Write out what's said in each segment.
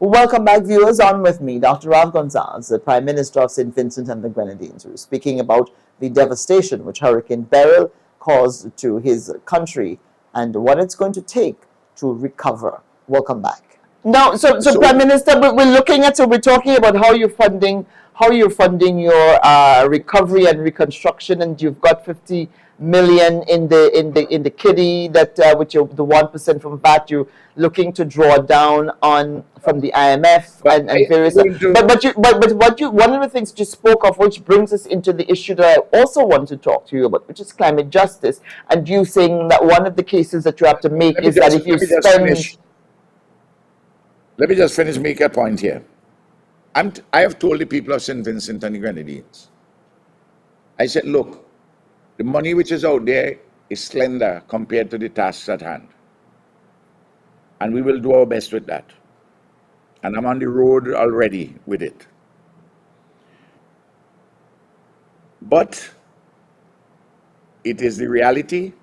Welcome back, viewers. On with me, Dr. Ralph Gonsalves, the Prime Minister of St. Vincent and the Grenadines. We're speaking about the devastation which Hurricane Beryl caused to his country and what it's going to take to recover. Welcome back. Now, so Prime Minister, we're looking at, so we're talking about how you're funding your recovery and reconstruction, and you've got 50 million in the kitty that with your the 1% from VAT you're looking to draw down on from the IMF and various. One of the things you spoke of, which brings us into the issue that I also want to talk to you about, which is climate justice, and you saying that one of the cases that you have to make is that if you spend. Let me just finish, make a point here. I have told the people of St. Vincent and the Grenadines, I said, look, the money which is out there is slender compared to the tasks at hand. And we will do our best with that. And I'm on the road already with it. But it is the reality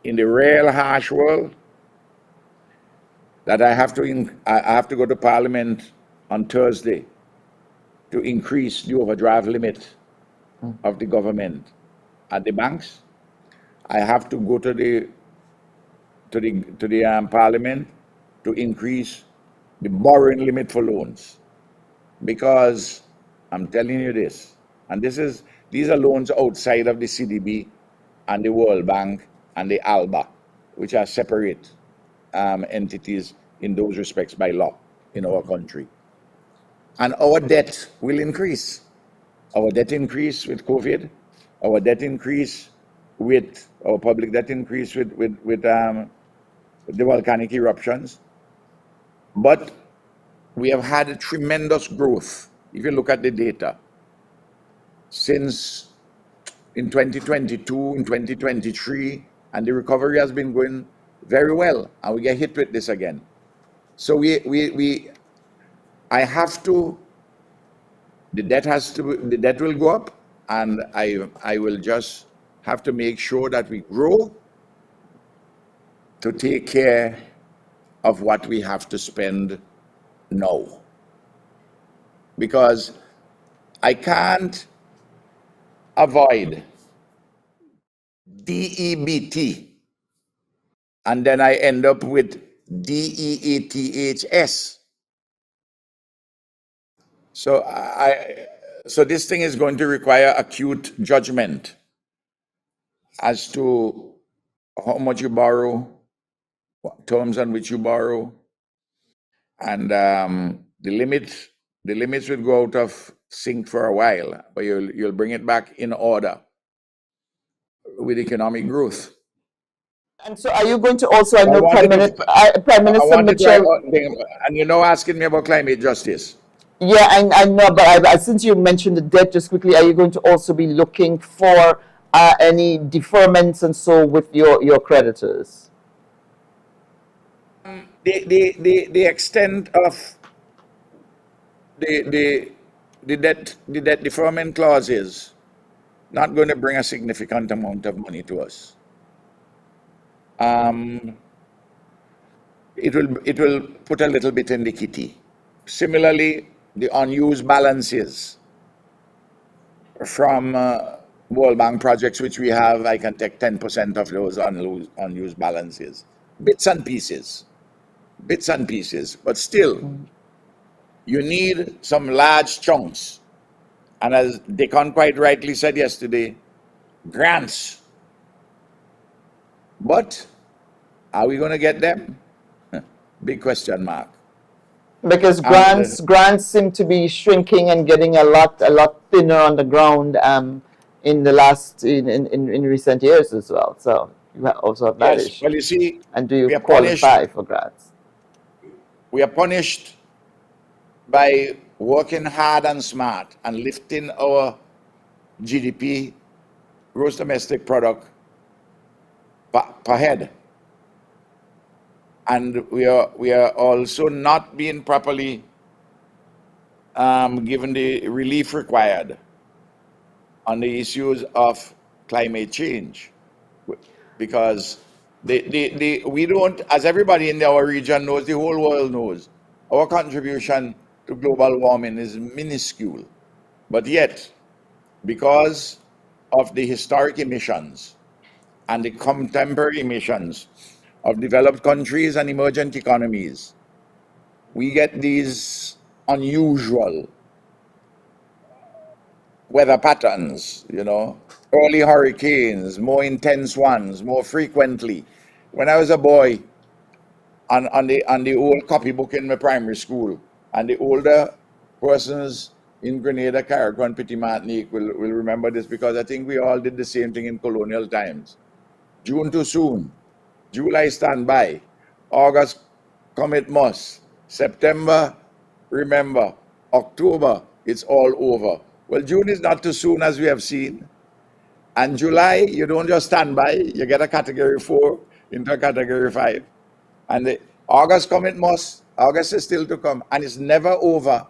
in the real harsh world that I have to go to Parliament on Thursday to increase the overdraft limit of the government at the banks. I have to go to the Parliament to increase the borrowing limit for loans, because I'm telling you this, and these are loans outside of the CDB and the World Bank and the ALBA, which are separate entities in those respects by law in our country. And our debt will increase. Our debt increase with COVID, our debt increase with, our public debt increase with the volcanic eruptions. But we have had a tremendous growth. If you look at the data, since in 2022, in 2023, and the recovery has been going very well, and we get hit with this again. So I have to, the debt will go up, and I will just have to make sure that we grow to take care of what we have to spend now. Because I can't avoid DEBT, and then I end up with DEATHS. So this thing is going to require acute judgment as to how much you borrow, what terms on which you borrow, and the limits will go out of sync for a while, but you'll bring it back in order with economic growth. And so, are you going to also? I know Prime Minister Mitchell. And asking me about climate justice. Yeah, I know, but since you mentioned the debt, just quickly, are you going to also be looking for any deferments and so with your creditors? The extent of the debt deferment clause is not going to bring a significant amount of money to us. It will put a little bit in the kitty. Similarly, the unused balances from World Bank projects which we have, I can take 10% of those unused balances. Bits and pieces, but still, you need some large chunks. And as Deacon quite rightly said yesterday, grants. But are we going to get them? Big question mark. Because grants seem to be shrinking and getting a lot thinner on the ground in the last in recent years as well. So you also have that issue. Well, you see, and do you qualify for grants? We are punished by working hard and smart and lifting our GDP, gross domestic product, per head. And we are also not being properly given the relief required on the issues of climate change, because we don't, as everybody in our region knows, the whole world knows, our contribution to global warming is minuscule. But yet, because of the historic emissions and the contemporary emissions of developed countries and emergent economies, we get these unusual weather patterns, early hurricanes, more intense ones, more frequently. When I was a boy, on the old copybook in my primary school, and the older persons in Grenada, Carriacou, and Petit Martinique will remember this, because I think we all did the same thing in colonial times. June too soon, July stand by, August come it must, September remember, October it's all over. Well, June is not too soon, as we have seen, and July you don't just stand by, you get a category 4 into a category 5. And August come it must. August is still to come, and it's never over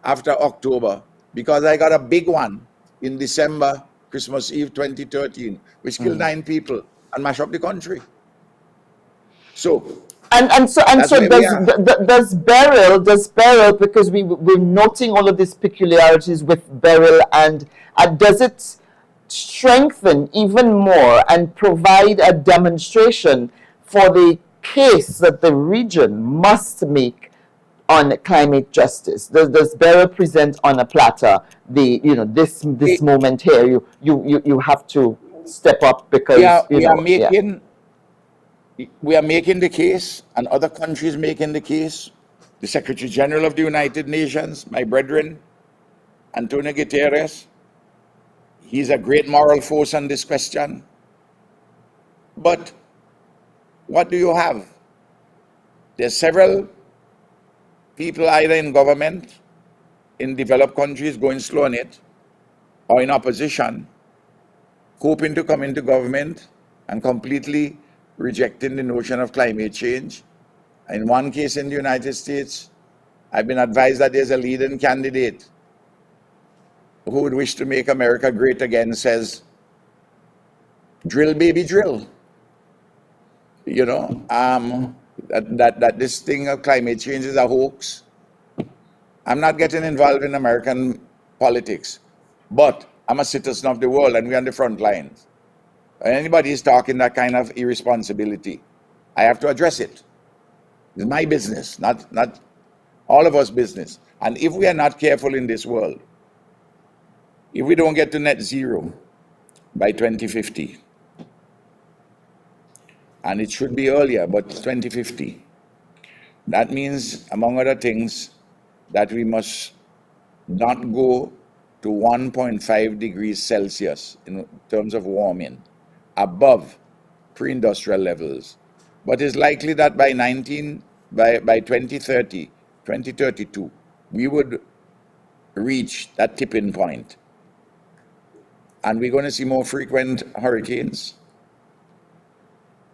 after October, because I got a big one in December, Christmas Eve 2013, which killed 9 people and mashed up the country. So And that's so where we are. does Beryl, because we're noting all of these peculiarities with Beryl, and does it strengthen even more and provide a demonstration for the case that the region must make on climate justice? Does Beryl present on a platter the this We, moment here? You have to step up we because are we are yeah. making the case, and other countries making the case. The Secretary General of the United Nations, my brethren, Antonio Guterres, he's a great moral force on this question. But what do you have? There's several people either in government in developed countries going slow on it, or in opposition, hoping to come into government and completely rejecting the notion of climate change. In one case in the United States, I've been advised that there's a leading candidate who would wish to make America great again, says, drill, baby, drill. That this thing of climate change is a hoax. I'm not getting involved in American politics, but I'm a citizen of the world, and we're on the front lines. When anybody is talking that kind of irresponsibility, I have to address it. It's my business, not all of us business. And if we are not careful in this world, if we don't get to net zero by 2050, and it should be earlier, but 2050, that means, among other things, that we must not go to 1.5 degrees Celsius in terms of warming above pre-industrial levels. But it's likely that by 2030, 2032, we would reach that tipping point. And we're going to see more frequent hurricanes.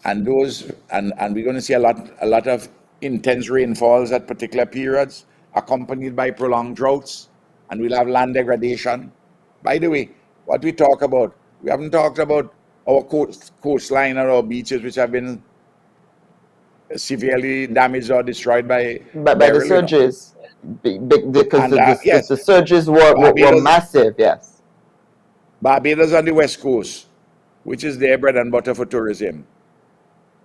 And we're going to see a lot of intense rainfalls at particular periods, accompanied by prolonged droughts, and we'll have land degradation. By the way, what we haven't talked about our coastline or our beaches, which have been severely damaged or destroyed by By the Beryl. surges, because And yes, the surges were Barbados, massive. Yes. Barbados on the west coast, which is their bread and butter for tourism,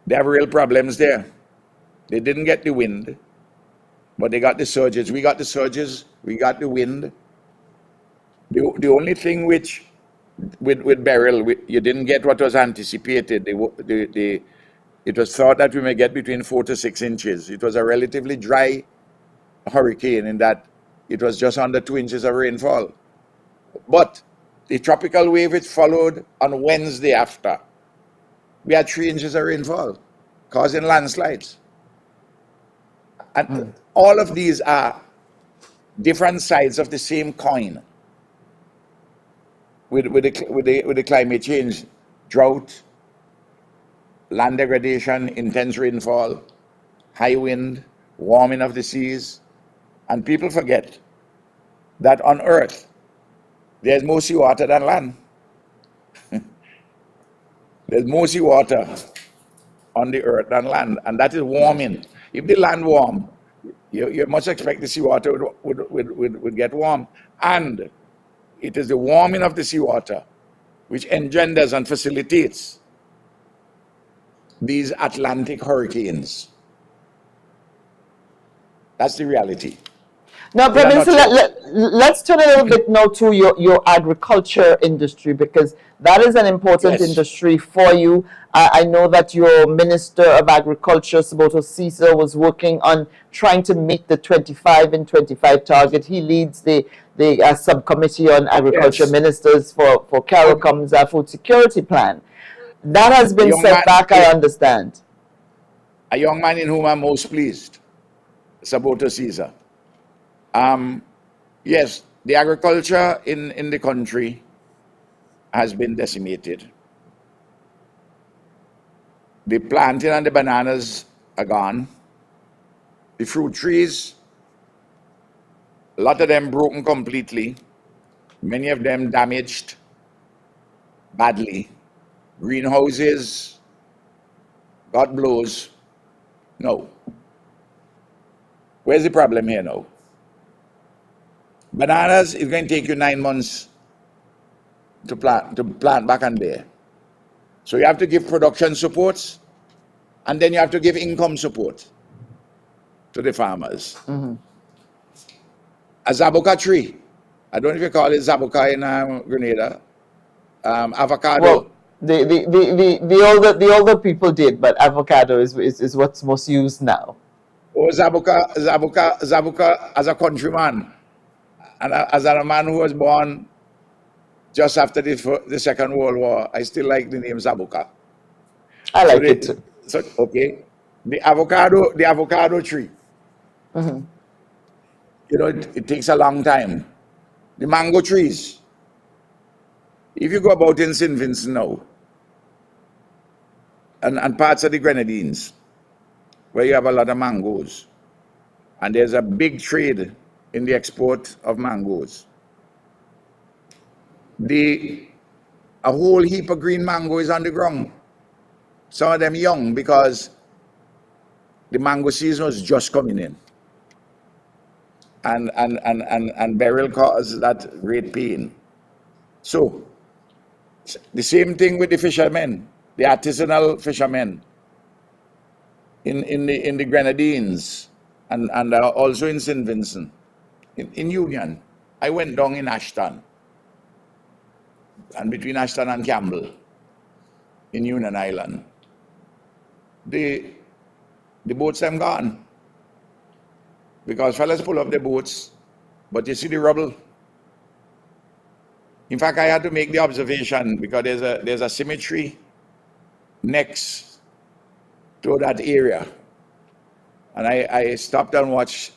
they have real problems there. They didn't get the wind, but they got the surges. We got the surges, we got the wind. The only thing with Beryl, you didn't get what was anticipated. It was thought that we may get between 4 to 6 inches. It was a relatively dry hurricane in that it was just under 2 inches of rainfall. But the tropical wave it followed on Wednesday after, we had 3 inches of rainfall, causing landslides. And all of these are different sides of the same coin with the climate change: drought, land degradation, intense rainfall, high wind, warming of the seas. And people forget that on Earth, there's more seawater than land. There's more seawater on the Earth than land, and that is warming. If the land warm, You must expect the seawater would get warm. And it is the warming of the seawater which engenders and facilitates these Atlantic hurricanes. That's the reality. Now, In Prime a Minister, nutshell. let's turn a little bit now to your agriculture industry, because that is an important Yes, industry for you. I know that your Minister of Agriculture, Saboto Caesar, was working on trying to meet the 25 and 25 target. He leads the subcommittee on agriculture yes. ministers for But CARICOM's food security plan. That has a been young set man, back, I understand. a young man in whom I'm most pleased, Saboto Caesar. Um, yes, the agriculture in the country has been decimated. The plantain and the bananas are gone. The fruit trees, a lot of them broken completely. Many of them damaged badly. Greenhouses got blows. No. Where's the problem here now? Bananas is going to take you 9 months to plant back and there. So you have to give production supports, and then you have to give income support to the farmers. A zabuka tree, I don't know if you call it zabuka in Grenada, avocado. Well, the older people did, but avocado is what's most used now. Or zabuka as a countryman, and as a man who was born just after the Second World War, I still like the name zabuka. I So like it the too. so okay, the avocado tree. It takes a long time. The mango trees. If you go about in St. Vincent now, and parts of the Grenadines, where you have a lot of mangoes, and there's a big trade in the export of mangoes. A whole heap of green mango is on the ground. Some of them young because the mango season was just coming in. And beryl causes that great pain. So the same thing with the fishermen, the artisanal fishermen in the Grenadines and also in St. Vincent, in Union. I went down in Ashton, and between Ashton and Campbell in Union Island. The the boats them gone because fellas pull up the boats, but you see the rubble. In fact, I had to make the observation because there's a cemetery next to that area, and I stopped and watched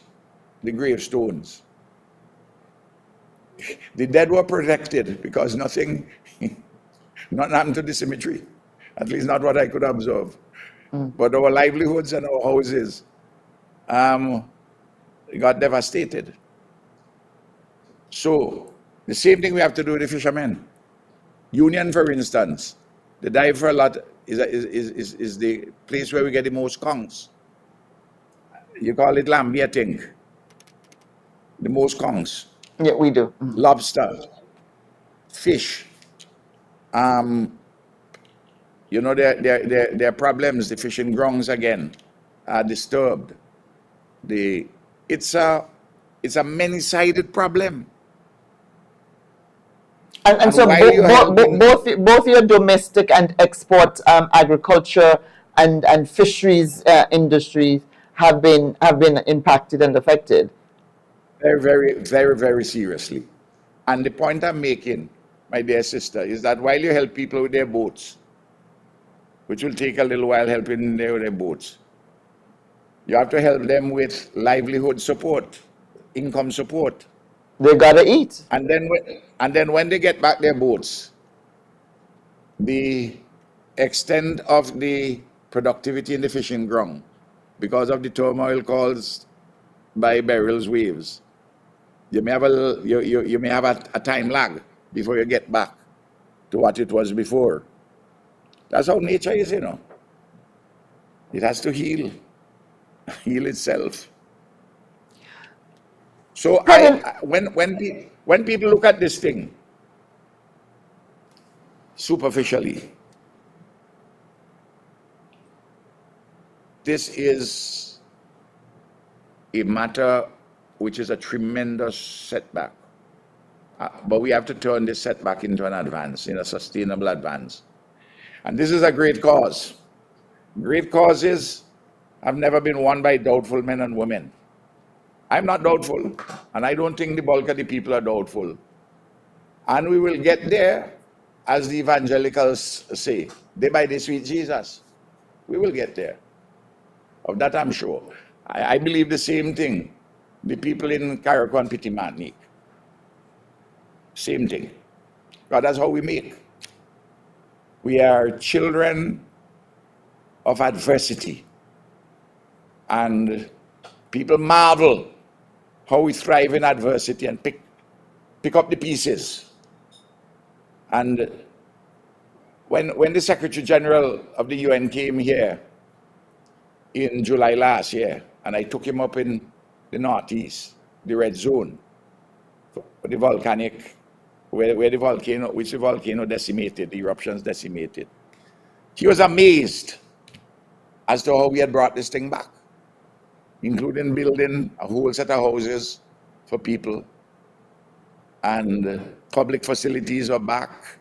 the gravestones. The dead were protected because nothing happened to the cemetery, at least not what I could observe. But our livelihoods and our houses um, got devastated. So the same thing we have to do with the fishermen. Union, for instance, the dive for a lot is the place where we get the most conchs. You call it lambia, I think. The most conchs, Yeah, we do. lobster, fish. Um, there are problems. The fishing grounds again are disturbed. The it's a many-sided problem. And And so while you're helping, both your domestic and export agriculture and fisheries industries have been impacted and affected. very, very, very, very seriously. And the point I'm making, my dear sister, is that while you help people with their boats, which will take a little while helping their boats, you have to help them with livelihood support, income support. They gotta eat. And then when they get back their boats, the extent of the productivity in the fishing ground, because of the turmoil caused by Beryl's waves, you may have a time lag before you get back to what it was before. That's how nature is. It has to heal itself. So Prime Min- when people look at this thing superficially, this is a matter which is a tremendous setback. But we have to turn this setback into an advance, in a sustainable advance. And this is a great cause. Great causes have never been won by doubtful men and women. I'm not doubtful, and I don't think the bulk of the people are doubtful. And we will get there, as the evangelicals say, day by day, sweet Jesus. We will get there. Of that I'm sure. I believe the same thing. The people in Carriacou and Petit Martinique. Same thing. God, that's how we make. We are children of adversity. And people marvel how we thrive in adversity and pick up the pieces. And when the Secretary General of the UN came here in July last year, and I took him up in the Northeast, the red zone, the volcanic, which the volcano decimated, the eruptions decimated. He was amazed as to how we had brought this thing back, including building a whole set of houses for people, and public facilities are back,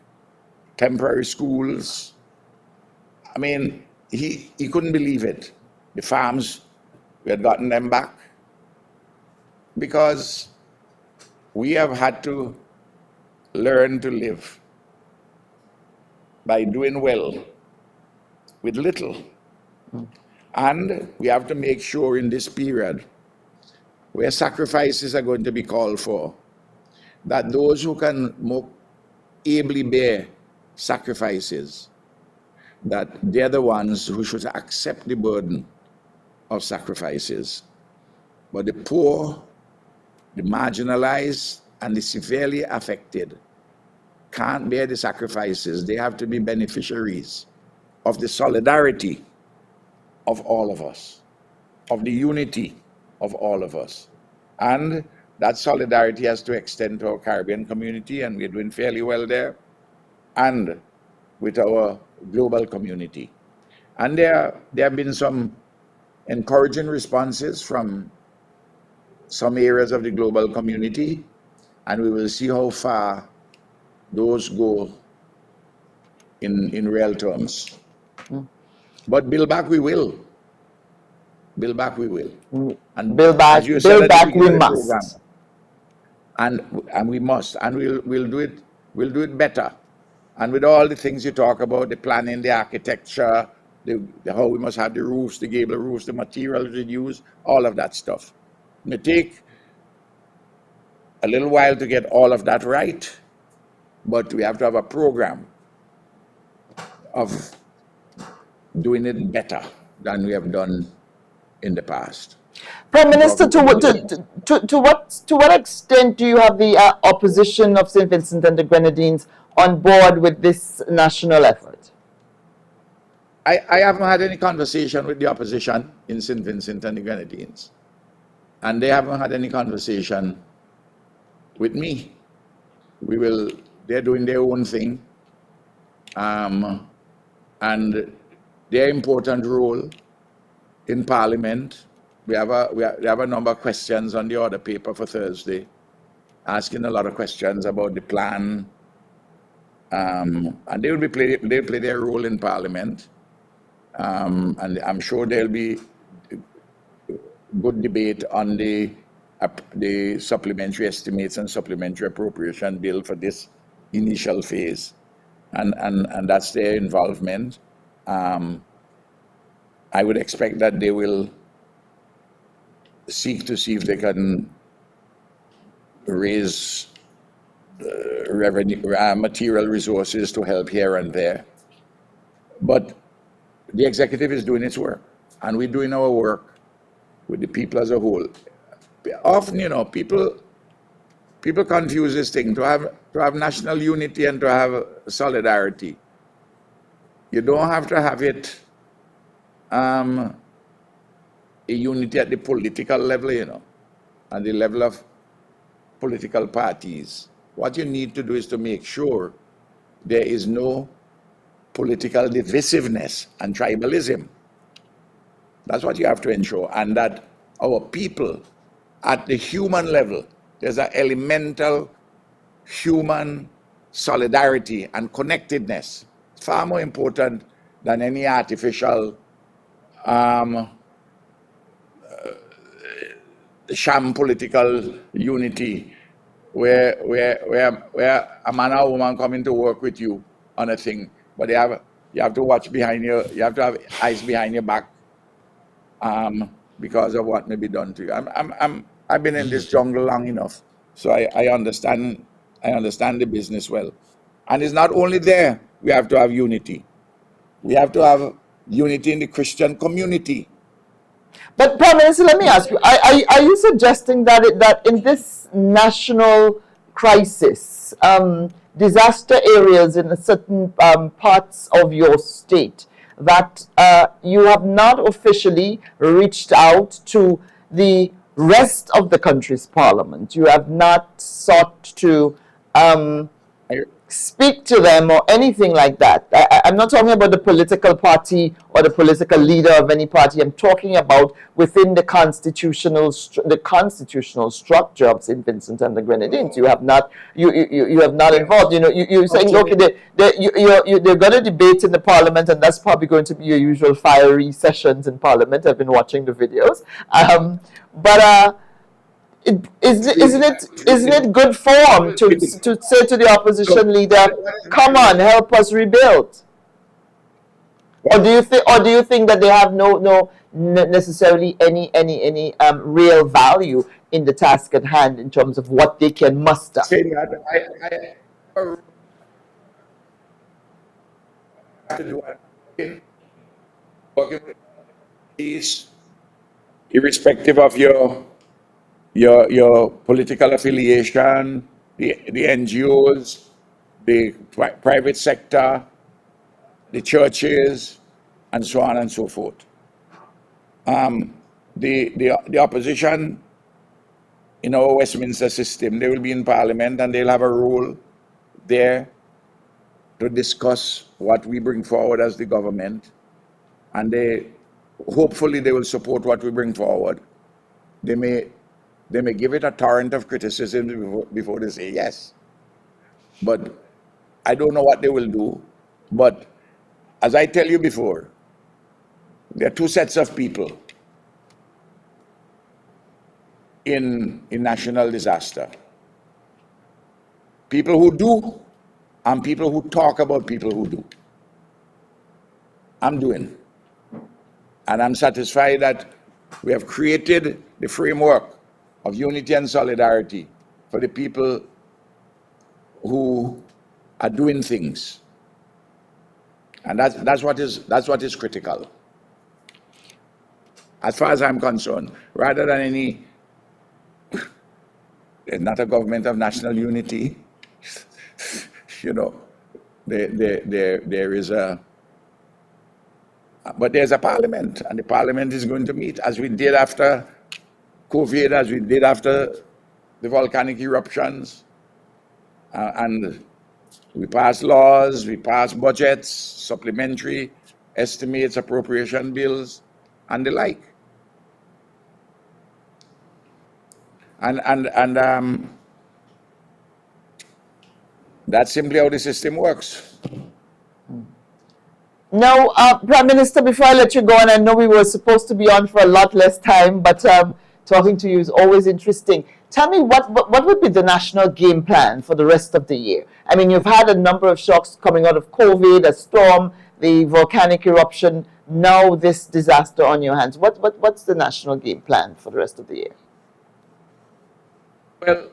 temporary schools. I mean, he couldn't believe it. The farms, we had gotten them back, because we have had to learn to live by doing well with little. And we have to make sure in this period, where sacrifices are going to be called for, that those who can more ably bear sacrifices, that they're the ones who should accept the burden of sacrifices. But the poor, the marginalized, and the severely affected can't bear the sacrifices. They have to be beneficiaries of the solidarity of all of us, of the unity of all of us. And that solidarity has to extend to our Caribbean community, and we're doing fairly well there, and with our global community. And there have been some encouraging responses from some areas of the global community, and we will see how far those go in real terms. But build back we will. Build back we will. And as you said build at the back we beginning of the program, must. and we must, and we'll do it better. And with all the things you talk about, the planning, the architecture, how we must have the roofs, the gable roofs, the materials we use, all of that stuff. It may take a little while to get all of that right, but we have to have a program of doing it better than we have done in the past. Prime Minister, Talking to the to what extent do you have the opposition of St. Vincent and the Grenadines on board with this national effort? I haven't had any conversation with the opposition in St. Vincent and the Grenadines, and they haven't had any conversation with me. They're doing their own thing, and their important role in Parliament. We have a number of questions on the order paper for Thursday, asking a lot of questions about the plan, and they'll play their role in Parliament, and I'm sure there'll be good debate on the supplementary estimates and supplementary appropriation bill for this initial phase, and that's their involvement. I would expect that they will seek to see if they can raise revenue, material resources to help here and there. But the executive is doing its work, and we're doing our work with the people as a whole. Often, people confuse this thing to have national unity and to have solidarity. You don't have to have it a unity at the political level, at the level of political parties, what you need to do is to make sure there is no political divisiveness and tribalism. That's what you have to ensure. And that our people, at the human level, there's an elemental human solidarity and connectedness, far more important than any artificial um, sham political unity where a man or woman coming to work with you on a thing, but you have to watch behind you have to have eyes behind your back because of what may be done to you. I've been in this jungle long enough, so I understand the business well. And it's not only there we have to have unity. We have to have unity in the Christian community. But Prime Minister, let me ask you: are you suggesting that that in this national crisis, disaster areas in certain parts of your state, that you have not officially reached out to the rest of the country's parliament? You have not sought to I, speak to them or anything like that. I'm not talking about the political party or the political leader of any party. I'm talking about within the constitutional structure of St. Vincent and the Grenadines. You have not you have not involved. You know, you're saying, look, they're going to debate in the parliament, and that's probably going to be your usual fiery sessions in parliament. I've been watching the videos, but. Isn't it good form to say to the opposition leader, "Come on, help us rebuild"? Or do you think that they have no necessarily any real value in the task at hand in terms of what they can muster? saying that I have to do it. Working with these, irrespective of your political affiliation, the NGOs, the private sector, the churches, and so on and so forth. The opposition in our Westminster system, they will be in Parliament and they'll have a role there to discuss what we bring forward as the government, and hopefully they will support what we bring forward. They may give it a torrent of criticism before they say yes, but I don't know what they will do. But as I tell you before, there are two sets of people in national disaster: people who do and people who talk about people who do. I'm doing, and I'm satisfied that we have created the framework of unity and solidarity for the people who are doing things, and that's what is critical, as far as I'm concerned. Rather than any, there's not a government of national unity, you know. There is a, but there's a parliament, and the parliament is going to meet as we did after COVID, as we did after the volcanic eruptions, and we pass laws, we pass budgets, supplementary estimates, appropriation bills, and the like. And that's simply how the system works. Now, Prime Minister, before I let you go, and I know we were supposed to be on for a lot less time, but talking to you is always interesting. Tell me, what would be the national game plan for the rest of the year? I mean, you've had a number of shocks coming out of COVID, a storm, the volcanic eruption, now this disaster on your hands. What's the national game plan for the rest of the year? Well,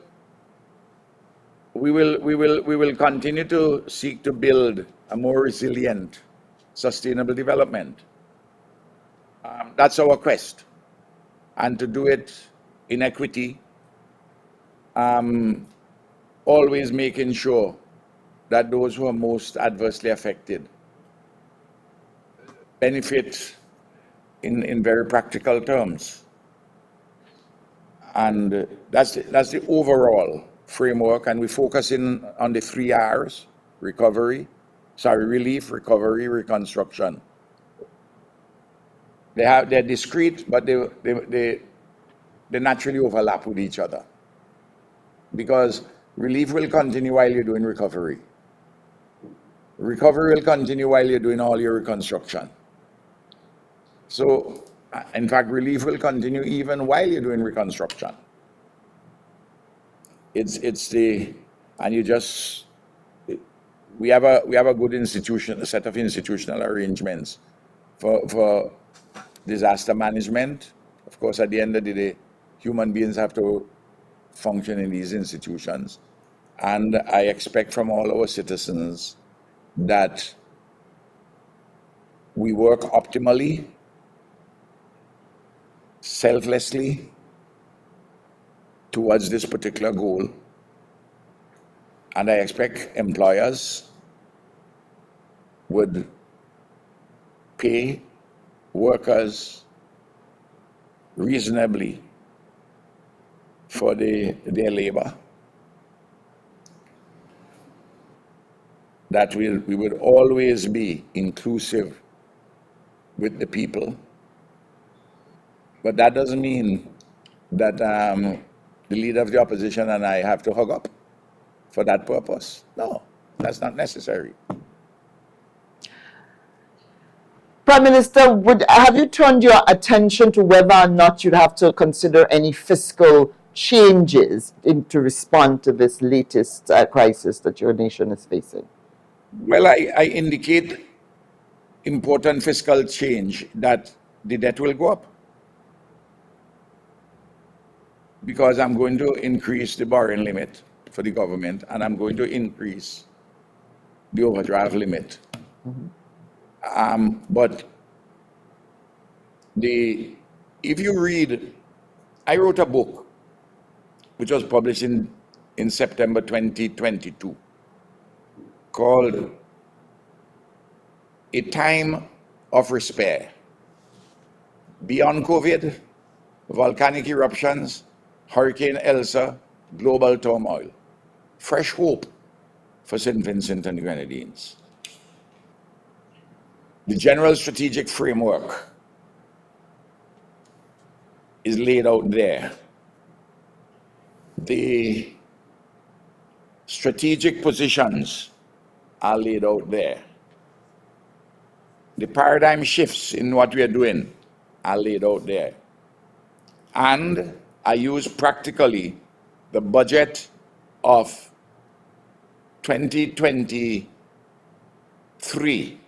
we will continue to seek to build a more resilient, sustainable development. That's our quest, and to do it in equity, always making sure that those who are most adversely affected benefit in very practical terms. And that's the overall framework, and we focus in on the 3 R's: relief, recovery, reconstruction. They're discrete, but they naturally overlap with each other, because relief will continue while you're doing recovery. Recovery will continue while you're doing all your reconstruction. So, in fact, relief will continue even while you're doing reconstruction. We have a good a set of institutional arrangements for disaster management. Of course, at the end of the day, human beings have to function in these institutions. And I expect from all our citizens that we work optimally, selflessly, towards this particular goal. And I expect employers would pay workers reasonably for their labor. That we would always be inclusive with the people. But that doesn't mean that the leader of the opposition and I have to hug up for that purpose. No, that's not necessary. Prime Minister, have you turned your attention to whether or not you'd have to consider any fiscal changes to respond to this latest crisis that your nation is facing? Well, I indicate important fiscal change, that the debt will go up, because I'm going to increase the borrowing limit for the government, and I'm going to increase the overdraft limit. But if you read, I wrote a book which was published in September 2022 called A Time of Despair: Beyond COVID, Volcanic Eruptions, Hurricane Elsa, Global Turmoil, Fresh Hope for St. Vincent and the Grenadines. The general strategic framework is laid out there. The strategic positions are laid out there. The paradigm shifts in what we are doing are laid out there. And I use practically the budget of 2023,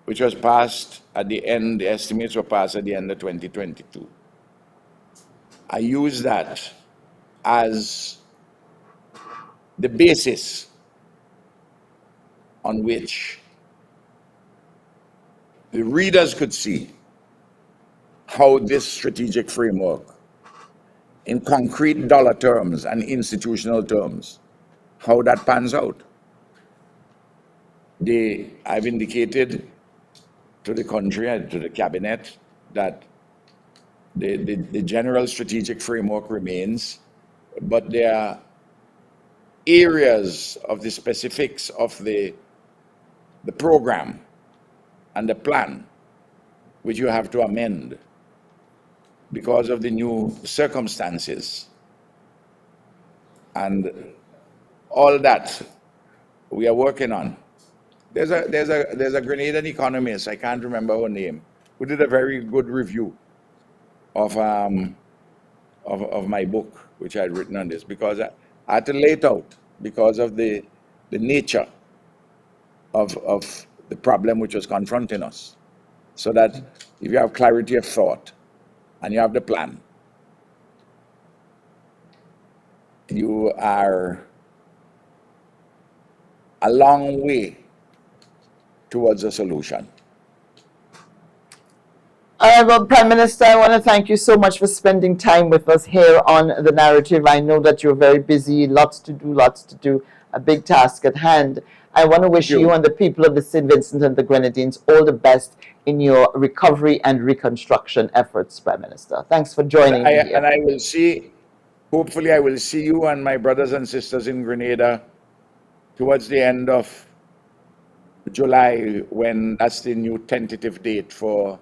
which was passed at the end, the estimates were passed at the end of 2022. I use that as the basis on which the readers could see how this strategic framework, in concrete dollar terms and institutional terms, how that pans out. I've indicated to the country and to the cabinet that the general strategic framework remains, but there are areas of the specifics of the program and the plan which you have to amend because of the new circumstances. And all that we are working on. There's a Grenadian economist, I can't remember her name, who did a very good review of my book, which I had written on this, because I had to lay it out because of the nature of the problem which was confronting us. So that if you have clarity of thought and you have the plan, you are a long way towards a solution. Well, Prime Minister, I want to thank you so much for spending time with us here on The Narrative. I know that you're very busy, lots to do, a big task at hand. I want to wish you. you and the people of the St. Vincent and the Grenadines all the best in your recovery and reconstruction efforts, Prime Minister. Thanks for joining me here. And I will see, hopefully, I will see you and my brothers and sisters in Grenada towards the end of July, when that's the new tentative date for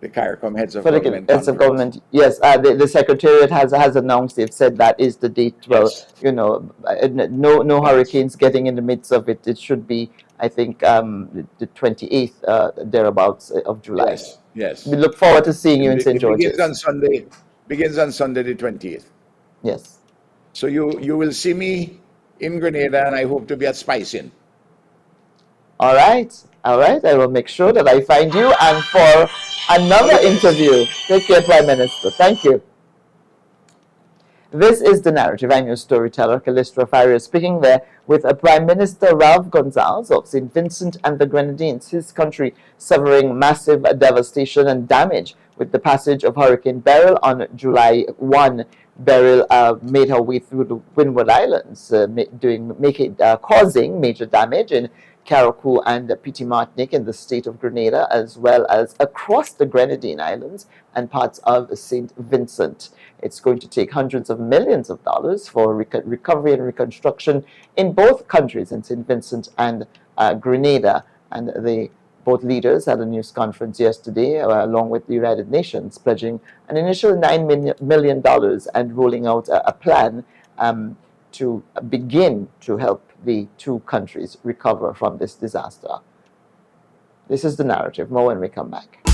the CARICOM Heads of For the Government heads of Conference. government, yes, the Secretariat has announced. They've said that is the date. Well, Yes. you know, no Yes. hurricanes getting in the midst of it. It should be, I think, the 28th, thereabouts of July. Yes. Yes. We look forward to seeing you in St. It begins on George's. Sunday. Begins on Sunday the 20th. Yes. So you will see me in Grenada, and I hope to be at Spicing. All right. All right. I will make sure that I find you. And for another interview, take care, Prime Minister. Thank you. This is The Narrative. I'm your storyteller, Callistra Faria, speaking there with Prime Minister Ralph Gonsalves of St. Vincent and the Grenadines, his country suffering massive devastation and damage with the passage of Hurricane Beryl on July 1. Beryl made her way through the Windward Islands, causing major damage in Carriacou and Petite Martinique in the state of Grenada, as well as across the Grenadine Islands and parts of St. Vincent. It's going to take hundreds of millions of dollars for recovery and reconstruction in both countries, in St. Vincent and Grenada. And both leaders had a news conference yesterday, along with the United Nations, pledging an initial $9 million and rolling out a plan to begin to help the two countries recover from this disaster. This is The Narrative. More when we come back.